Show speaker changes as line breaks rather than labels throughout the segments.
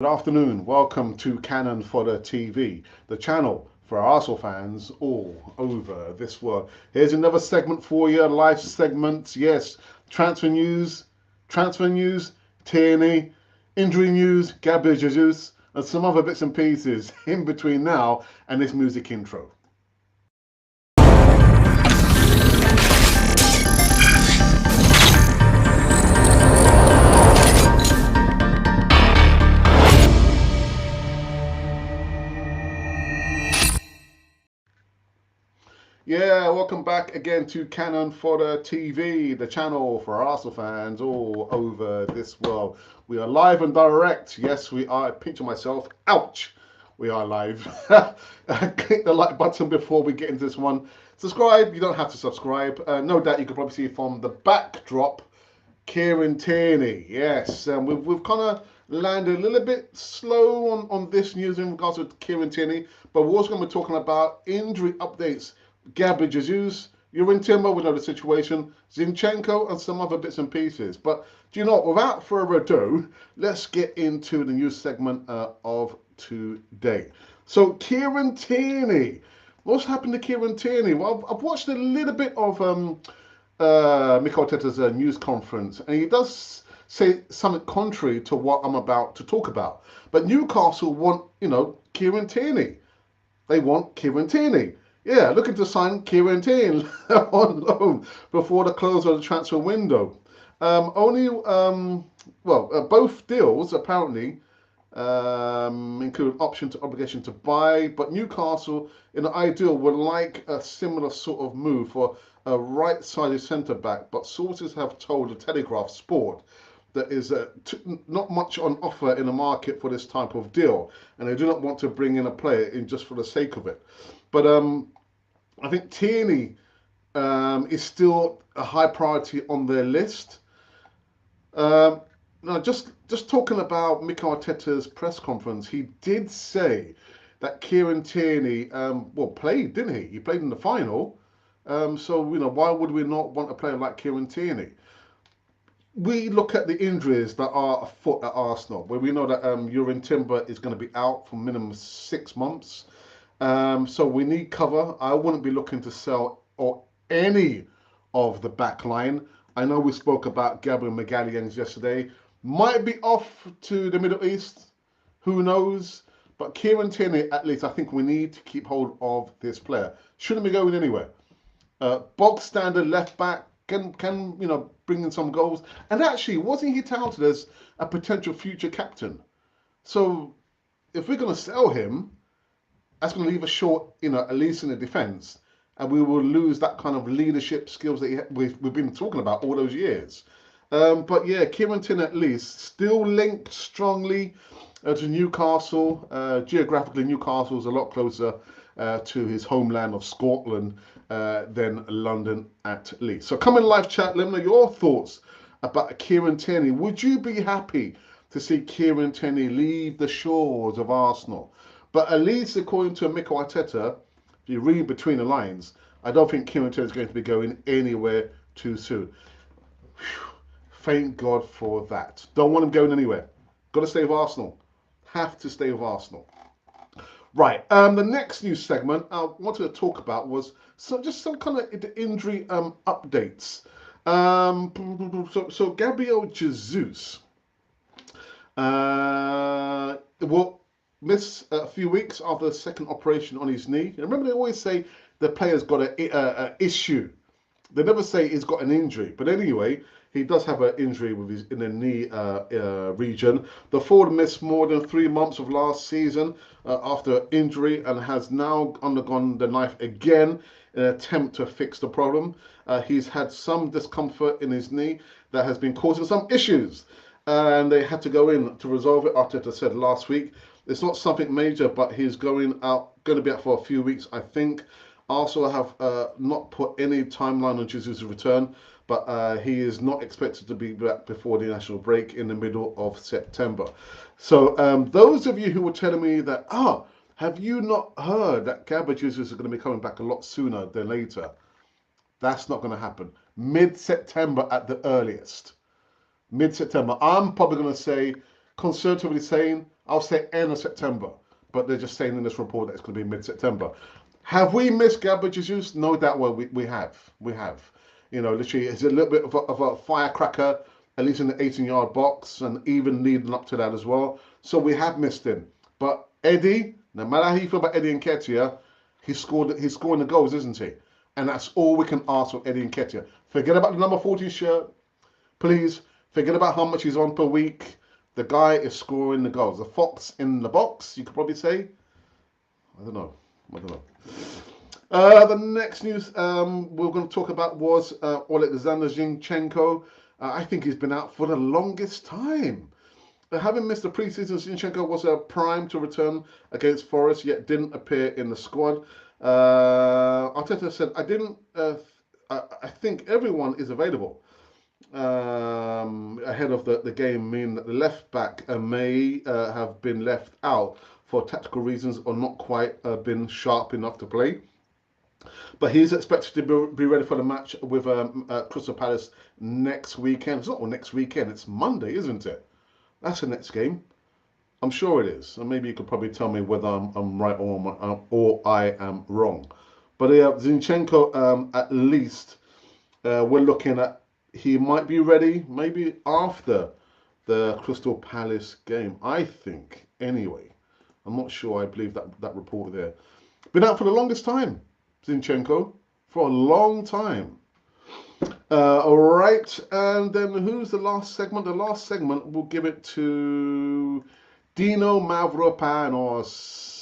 Good afternoon. Welcome to Cannon Fodder TV, the channel for Arsenal fans all over this world. Here's another segment for you, live segments. Yes, transfer news, Tierney, injury news, Gabriel Jesus, and some other bits and pieces in between now and this music intro. Yeah, welcome back again to Cannon Fodder TV, the channel for Arsenal fans all over this world. We are live and direct. Yes, we are. Picture myself. Ouch. We are live. Click the like button before we get into this one. Subscribe. You don't have to subscribe. No doubt you can probably see from the backdrop, Kieran Tierney. Yes, we've kind of landed a little bit slow on this news in regards to Kieran Tierney, but we're also going to be talking about injury updates. Gabriel Jesus, you're in Timber, we know the situation, Zinchenko, and some other bits and pieces. But do you know what? Without further ado, let's get into the news segment of today. So, Kieran Tierney. What's happened to Kieran Tierney? Well, I've watched a little bit of Mikel Arteta's news conference, and he does say something contrary to what I'm about to talk about. But Newcastle want, Kieran Tierney. They want Kieran Tierney. Yeah, looking to sign Kieran Tierney on loan before the close of the transfer window. Both deals apparently include option to obligation to buy, but Newcastle, in the ideal, would like a similar sort of move for a right-sided centre back. But sources have told the Telegraph Sport that is not much on offer in the market for this type of deal, and they do not want to bring in a player in just for the sake of it. But I think Tierney is still a high priority on their list. Now, just talking about Mikel Arteta's press conference, he did say that Kieran Tierney, played, didn't he? He played in the final. Why would we not want a player like Kieran Tierney? We look at the injuries that are afoot at Arsenal, where we know that Kieran Timber is going to be out for minimum 6 months. So we need cover. I wouldn't be looking to sell or any of the back line. I know we spoke about Gabriel Magalhães yesterday. Might be off to the Middle East. Who knows? But Kieran Tierney, at least, I think we need to keep hold of this player. Shouldn't be going anywhere. Bog standard left back can bring in some goals. And actually, wasn't he touted as a potential future captain? So if we're going to sell him, that's going to leave us short, at least in the defence, and we will lose that kind of leadership skills that we've been talking about all those years. But yeah, Kieran Tierney at least still linked strongly to Newcastle. Geographically, Newcastle is a lot closer to his homeland of Scotland than London at least. So come in live chat, let me know your thoughts about Kieran Tierney. Would you be happy to see Kieran Tierney leave the shores of Arsenal? But at least according to Mikel Arteta, if you read between the lines, I don't think Kieran Tierney is going to be going anywhere too soon. Whew. Thank God for that. Don't want him going anywhere. Got to stay with Arsenal. Have to stay with Arsenal. Right. The next news segment I wanted to talk about was some kind of injury updates. So Gabriel Jesus will miss a few weeks after the second operation on his knee. And remember, they always say the player's got an issue. They never say he's got an injury. But anyway, he does have an injury in the knee region. The forward missed more than 3 months of last season after injury and has now undergone the knife again in an attempt to fix the problem. He's had some discomfort in his knee that has been causing some issues. And they had to go in to resolve it. Arteta said last week, it's not something major, but he's going to be out for a few weeks, I think. Also, have not put any timeline on Jesus' return, but he is not expected to be back before the national break in the middle of September. So those of you who were telling me that, have you not heard that Gabriel Jesus is going to be coming back a lot sooner than later? That's not going to happen. Mid-September at the earliest. Mid-September. I'm probably going to say, conservatively saying, I'll say end of September. But they're just saying in this report that it's going to be mid-September. Have we missed Gabriel Jesus? No doubt. Well, we have. We have. You know, literally, it's a little bit of a firecracker, at least in the 18-yard box, and even leading up to that as well. So we have missed him. But Eddie, no matter how you feel about Eddie Nketiah, he's scoring the goals, isn't he? And that's all we can ask of Eddie Nketiah. Forget about the number 14 shirt, please. Forget about how much he's on per week. The guy is scoring the goals. The fox in the box, you could probably say. I don't know. The next news we're going to talk about was Alexander Zinchenko. I think he's been out for the longest time. Having missed the preseason, Zinchenko was primed to return against Forest, yet didn't appear in the squad. Arteta said, I think everyone is available ahead of the game, meaning that the left back may have been left out for tactical reasons or not quite been sharp enough to play. But he's expected to be ready for the match with Crystal Palace next weekend. It's not next weekend, it's Monday, isn't it? That's the next game. I'm sure it is. And maybe you could probably tell me whether I'm right or I am wrong. But Zinchenko, at least, we're looking at he might be ready maybe after the Crystal Palace game. I think, anyway. I'm not sure I believe that report there. Been out for the longest time, Zinchenko. For a long time. All right, and then who's the last segment? The last segment, we'll give it to Dino Mavropanos.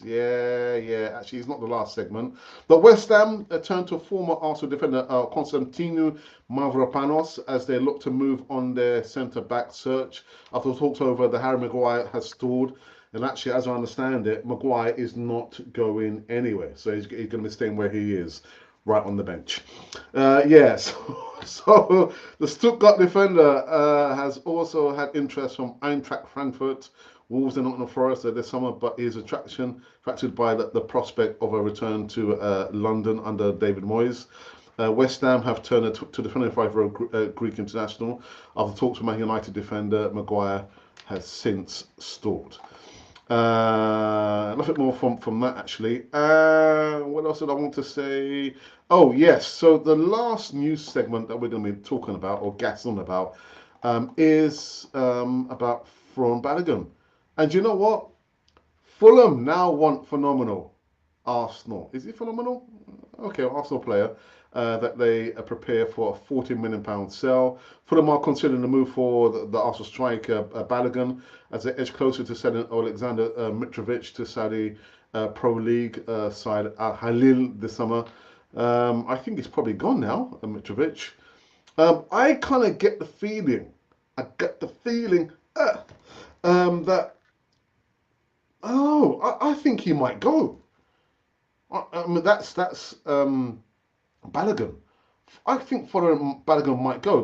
Yeah, actually, it's not the last segment. But West Ham turned to former Arsenal defender Constantino Mavropanos as they look to move on their centre-back search. After talks over, the Harry Maguire has stalled. And actually, as I understand it, Maguire is not going anywhere. So he's going to be staying where he is, right on the bench. So the Stuttgart defender has also had interest from Eintracht Frankfurt, Wolves and Nottingham Forest this summer, but is attracted by the prospect of a return to London under David Moyes. West Ham have turned to the 25-year-old Greek international. After talks with Man United defender, Maguire has since stalled. Nothing more from that, actually. What else did I want to say? Oh, yes. So the last news segment that we're going to be talking about, or gassing about, is about Balogun. And you know what? Fulham now want phenomenal Arsenal. Is he phenomenal? Okay, Arsenal player. That they prepare for a £40 million sale. Fulham are considering the move for the Arsenal striker Balogun as they edge closer to selling Alexander Mitrovic to Saudi Pro League side Al Hilal this summer. I think he's probably gone now, Mitrovic. I kind of get the feeling, that I think he might go. I mean, that's Balogun. I think Balogun might go.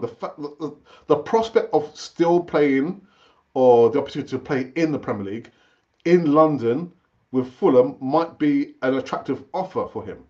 The prospect of still playing, or the opportunity to play in the Premier League in London with Fulham might be an attractive offer for him.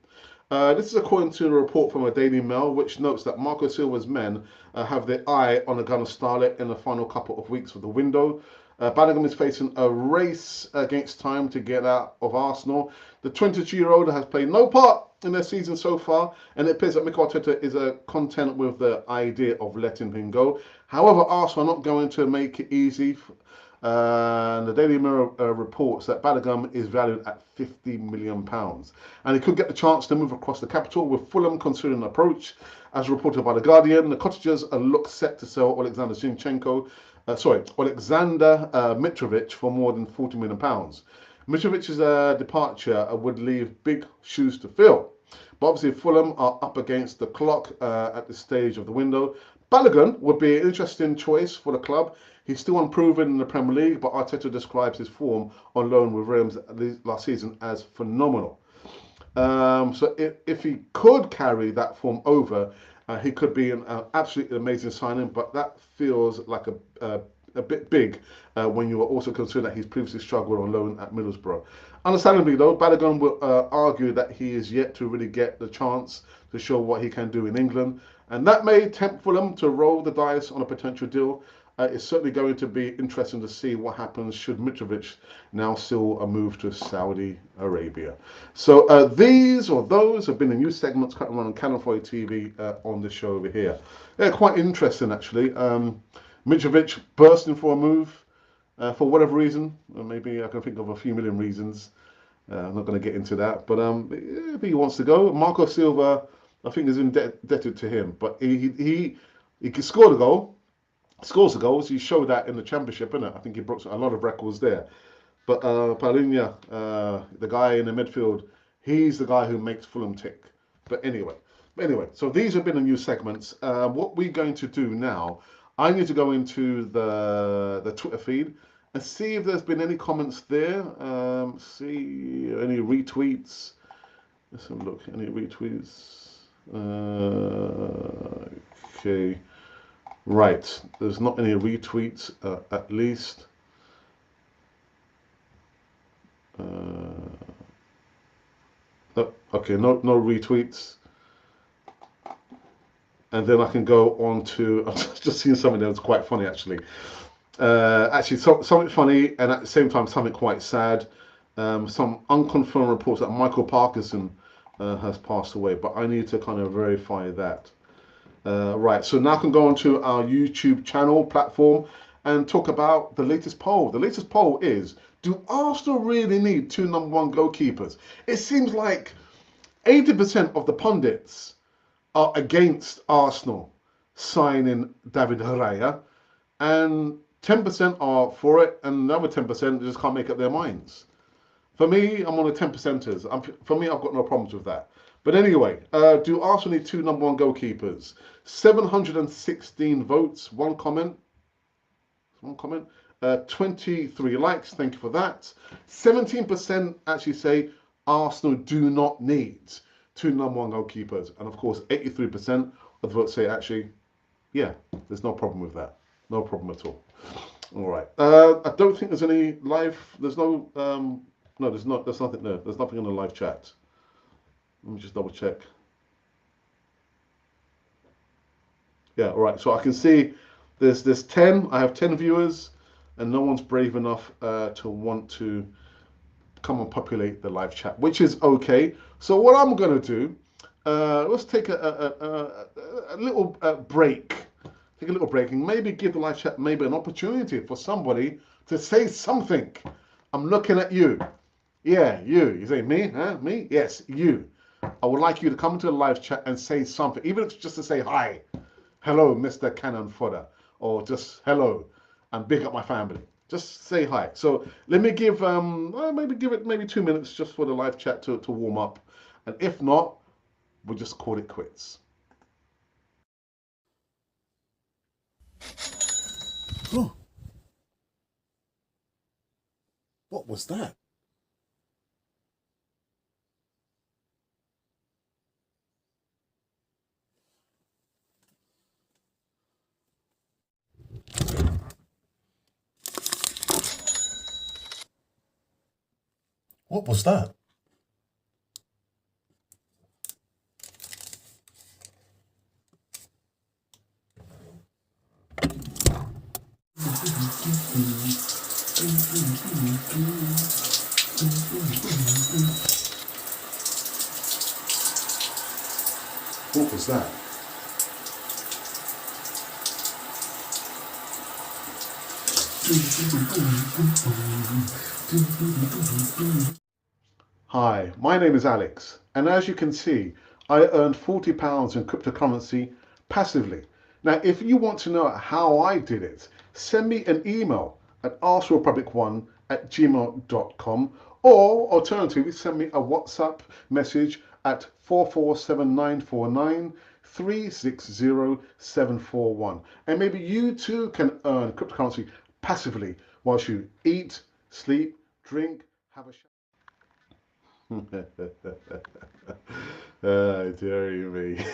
This is according to a report from a Daily Mail, which notes that Marco Silva's men have their eye on the Gunner Starlet in the final couple of weeks of the window. Balogun is facing a race against time to get out of Arsenal. The 22-year-old has played no part in their season so far, and it appears that Mikel Arteta is content with the idea of letting him go. However, Arsenal are not going to make it easy. The Daily Mirror reports that Balogun is valued at £50 million, and he could get the chance to move across the capital, with Fulham considering an approach. As reported by The Guardian, the Cottagers look set to sell Alexander Mitrovic for more than £40 million. Mitrovic's departure would leave big shoes to fill. But obviously, Fulham are up against the clock at this stage of the window. Balogun would be an interesting choice for the club. He's still unproven in the Premier League, but Arteta describes his form on loan with Reims last season as phenomenal. So if he could carry that form over, he could be an absolutely amazing signing, but that feels like a bit big when you are also considering that he's previously struggled on loan at Middlesbrough. Understandably, though, Balogun will argue that he is yet to really get the chance to show what he can do in England, and that may tempt Fulham to roll the dice on a potential deal. It's certainly going to be interesting to see what happens should Mitrovic now seal a move to Saudi Arabia. So these or those have been the news segments cut around on Canal 4 TV on the show over here. They're quite interesting, actually. Mitrovic bursting for a move for whatever reason. Maybe I can think of a few million reasons. I'm not going to get into that, but if he wants to go, Marco Silva, I think, is indebted to him. But he scored a goal. Scores the goals. He showed that in the championship, innit? I think he broke a lot of records there. But Palhinha, the guy in the midfield, he's the guy who makes Fulham tick. But anyway, so these have been the new segments. What we're going to do now, I need to go into the Twitter feed and see if there's been any comments there. See any retweets. Let's have a look. Any retweets? Okay. Right, there's not any retweets, at least. Okay, no retweets. And then I can go on to, I've just seen something that was quite funny, actually. Something funny, and at the same time, something quite sad. Some unconfirmed reports that Michael Parkinson has passed away, but I need to kind of verify that. Right, so now I can go onto our YouTube channel platform and talk about the latest poll. The latest poll is, do Arsenal really need two number one goalkeepers? It seems like 80% of the pundits are against Arsenal signing David Raya, and 10% are for it, and the other 10% just can't make up their minds. For me, I'm on the 10%ers. For me, I've got no problems with that. But anyway, do Arsenal need two number one goalkeepers? 716 votes, one comment. 23 likes, thank you for that. 17% actually say Arsenal do not need two number one goalkeepers. And of course, 83% of the votes say actually, yeah, there's no problem with that. No problem at all. All right. I don't think there's any live, there's no, no, there's not, there's nothing there. There's nothing in the live chat. Let me just double check. Yeah, all right. So I can see there's 10. I have 10 viewers, and no one's brave enough to want to come and populate the live chat, which is okay. So what I'm going to do, let's take a little break. Take a little break and maybe give the live chat maybe an opportunity for somebody to say something. I'm looking at you. Yeah, you. You say me? Huh? Me? Yes, you. I would like you to come into the live chat and say something, even if it's just to say hi. Hello, Mr. Cannon Fodder. Or just hello and big up my family. Just say hi. So let me give maybe 2 minutes just for the live chat to warm up. And if not, we'll just call it quits.
Oh. What was that? What was that?
What was that? Hi, my name is Alex, and as you can see, I earned £40 in cryptocurrency passively. Now, if you want to know how I did it, send me an email at askrepublic1@gmail.com, or alternatively, send me a WhatsApp message at 447-949 360-741. And maybe you too can earn cryptocurrency passively whilst you eat, sleep, drink, have a shower. Dearie me.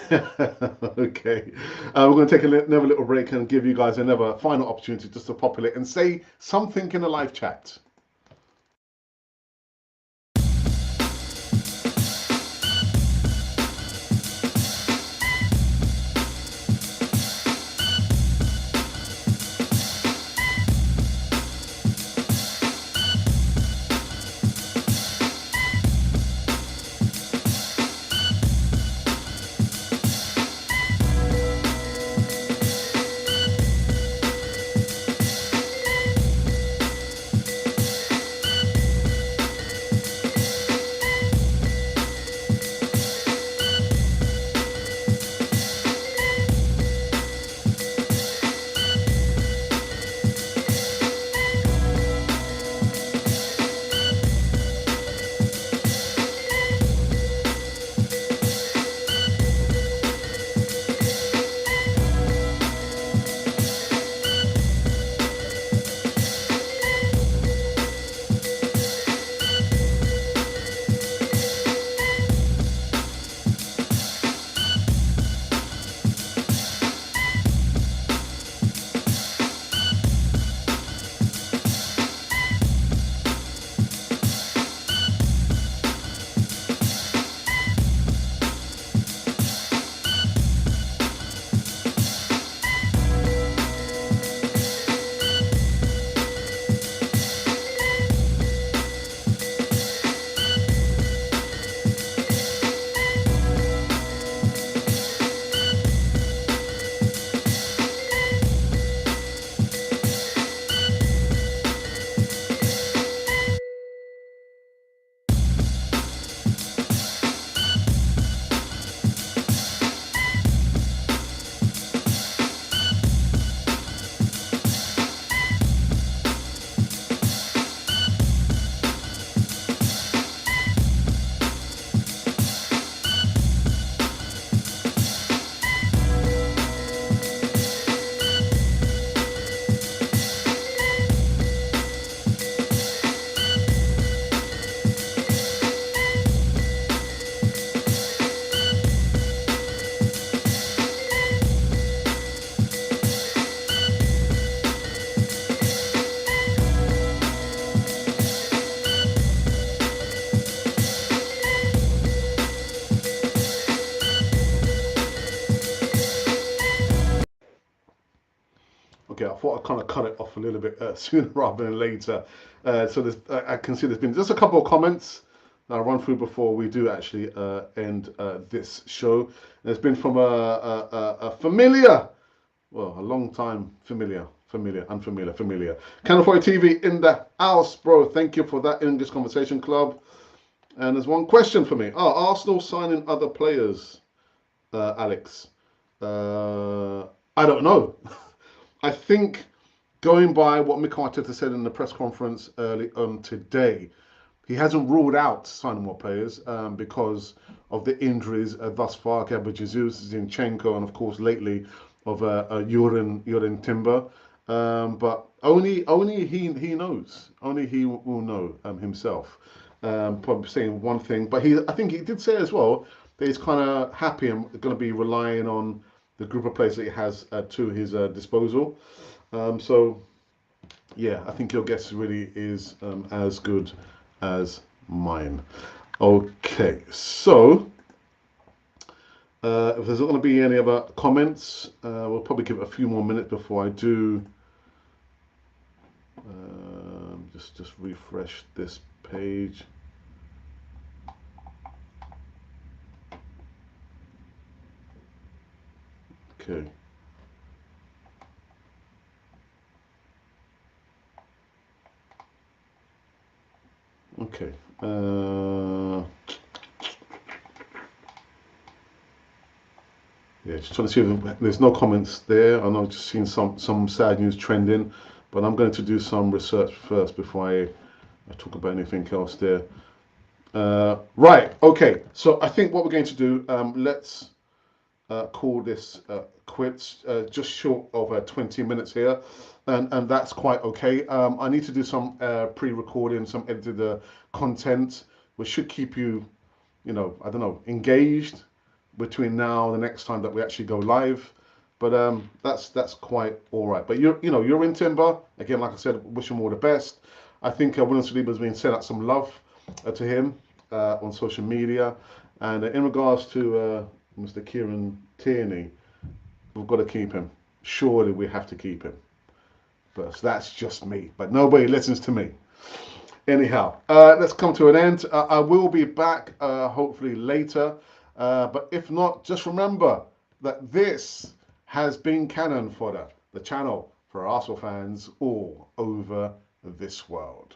Okay. We're going to take another little break and give you guys another final opportunity just to populate and say something in the live chat. thought I'd kind of cut it off a little bit sooner rather than later. So I can see there's been just a couple of comments that I'll run through before we do actually end this show. There's been from a familiar, well, a long time familiar. Canal 40 TV in the house, bro. Thank you for that English Conversation Club. And there's one question for me. Oh, Arsenal signing other players, Alex. I don't know. I think going by what Mikel Arteta said in the press conference early on today, he hasn't ruled out signing more players because of the injuries thus far. Gabriel Jesus, Zinchenko, and of course lately of Kieran Timber. But only he knows. Only he will know himself. Probably saying one thing, but I think he did say as well that he's kind of happy and going to be relying on the group of players that he has to his disposal. So yeah, I think your guess really is as good as mine. Okay, so if there's not going to be any other comments, we'll probably give it a few more minutes before I do. Just refresh this page. Okay. Okay. Yeah, just trying to see if there's no comments there. I know I've just seen some sad news trending, but I'm going to do some research first before I talk about anything else there. Right. Okay. So I think what we're going to do, let's call this quits. Just short of 20 minutes here, and that's quite okay. I need to do some pre-recording, some edited content, which should keep you, I don't know, engaged between now and the next time that we actually go live. But that's quite all right. But you're in Timber again. Like I said, wish him all the best. I think William Saliba's been sent out some love to him on social media, and in regards to Mr. Kieran Tierney, we've got to keep him. Surely we have to keep him. But that's just me. But nobody listens to me. Anyhow, let's come to an end. I will be back hopefully later. But if not, just remember that this has been Cannon Fodder, the channel for Arsenal fans all over this world.